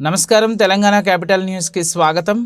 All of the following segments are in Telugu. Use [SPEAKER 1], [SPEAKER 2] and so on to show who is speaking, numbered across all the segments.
[SPEAKER 1] నమస్కారం. తెలంగాణ క్యాపిటల్ న్యూస్కి స్వాగతం.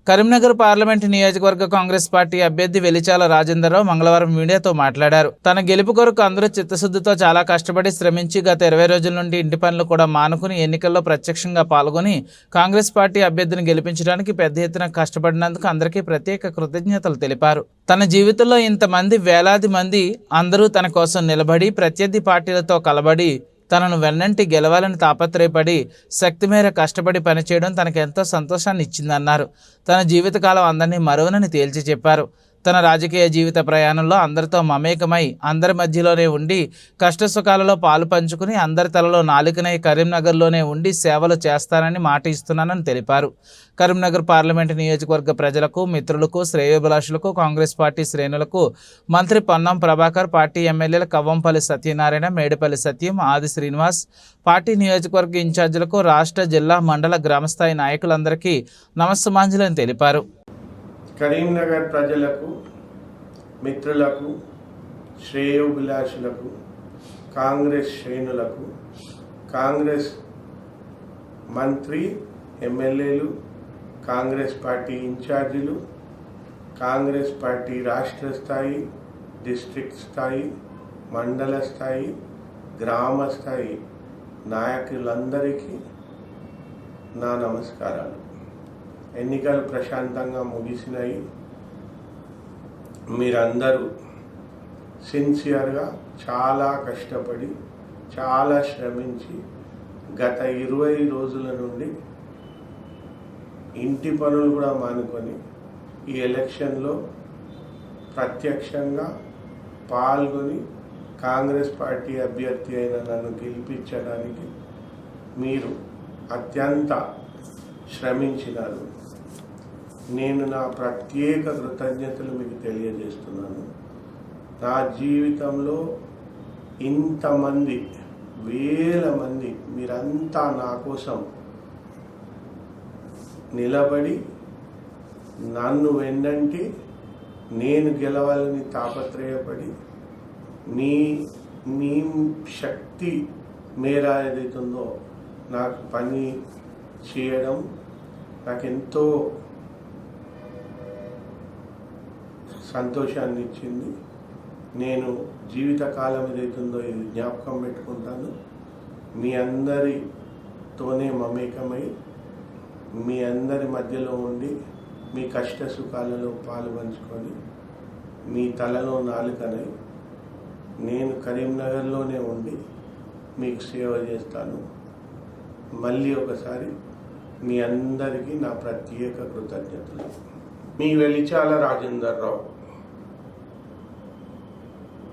[SPEAKER 1] కరీంనగర్ పార్లమెంటు నియోజకవర్గ కాంగ్రెస్ పార్టీ అభ్యర్థి వెలిచాల రాజేందర్రావు మంగళవారం మీడియాతో మాట్లాడారు. తన గెలుపు కొరకు అందరూ చిత్తశుద్ధితో చాలా కష్టపడి శ్రమించి గత 20 రోజుల నుండి ఇంటి పనులు కూడా మానుకుని ఎన్నికల్లో ప్రత్యక్షంగా పాల్గొని కాంగ్రెస్ పార్టీ అభ్యర్థిని గెలిపించడానికి పెద్ద ఎత్తున కష్టపడినందుకు అందరికీ ప్రత్యేక కృతజ్ఞతలు తెలిపారు. తన జీవితంలో ఇంతమంది వేలాది మంది అందరూ తన కోసం నిలబడి ప్రత్యర్థి పార్టీలతో కలబడి తనను వెన్నంటి గెలవాలని తాపత్రయపడి శక్తి మేర కష్టపడి పనిచేయడం తనకెంతో సంతోషాన్ని ఇచ్చిందన్నారు. తన జీవితకాలం అందరినీ మరువనని తేల్చి చెప్పారు. తన రాజకీయ జీవిత ప్రయాణంలో అందరితో మమేకమై అందరి మధ్యలోనే ఉండి కష్టసుఖాలలో పాలు పంచుకుని అందరి తలలో నాలుకనై కరీంనగర్లోనే ఉండి సేవలు చేస్తానని మాట ఇస్తున్నానని తెలిపారు. కరీంనగర్ పార్లమెంటు నియోజకవర్గ ప్రజలకు, మిత్రులకు, శ్రేయోభిలాషులకు, కాంగ్రెస్ పార్టీ శ్రేణులకు మంత్రి పొన్నం ప్రభాకర్, పార్టీ ఎమ్మెల్యేలు కవ్వంపల్లి సత్యనారాయణ, మేడిపల్లి సత్యం, ఆది శ్రీనివాస్, పార్టీ నియోజకవర్గ ఇన్ఛార్జీలకు, రాష్ట్ర, జిల్లా, మండల, గ్రామస్థాయి నాయకులందరికీ నమస్సమాంజలని తెలిపారు.
[SPEAKER 2] కరీంనగర్ ప్రజలకు, మిత్రులకు, శ్రేయోభిలాషులకు, కాంగ్రెస్ శ్రేణులకు, కాంగ్రెస్ మంత్రి, ఎమ్మెల్యేలు, కాంగ్రెస్ పార్టీ ఇన్ఛార్జీలు, కాంగ్రెస్ పార్టీ రాష్ట్ర స్థాయి, డిస్ట్రిక్ట్ స్థాయి, మండల స్థాయి, గ్రామ స్థాయి నాయకులందరికీ నా నమస్కారాలు. ఎన్నికలు ప్రశాంతంగా ముగిసినాయి. మీరందరూ సిన్సియర్గా చాలా కష్టపడి చాలా శ్రమించి గత 20 రోజుల నుండి ఇంటి పనులు కూడా మానుకొని ఈ ఎలక్షన్లో ప్రత్యక్షంగా పాల్గొని కాంగ్రెస్ పార్టీ అభ్యర్థి అయిన నన్ను గెలిపించడానికి మీరు అత్యంత శ్రమించినారు. నేను నా ప్రత్యేక కృతజ్ఞతలు మీకు తెలియజేస్తున్నాను. నా జీవితంలో ఇంతమంది వేల మంది మీరంతా నా కోసం నిలబడి నన్ను వెన్నంటి నేను గెలవాలని తాపత్రయపడి మీ శక్తి మేర ఏదైతుందో నాకు పని చేయడం నాకెంతో సంతోషాన్ని ఇచ్చింది. నేను జీవితకాలం ఏదైతుందో ఇది జ్ఞాపకం పెట్టుకుంటాను. మీ అందరితోనే మమేకమై మీ అందరి మధ్యలో ఉండి మీ కష్ట సుఖాలలో పాలు పంచుకొని మీ తలలో నాలుకనై నేను కరీంనగర్లోనే ఉండి మీకు సేవ చేస్తాను. మళ్ళీ ఒకసారి మీ అందరికీ నా ప్రత్యేక కృతజ్ఞతలు. మీ వెలిచాల రాజేందర్రావు.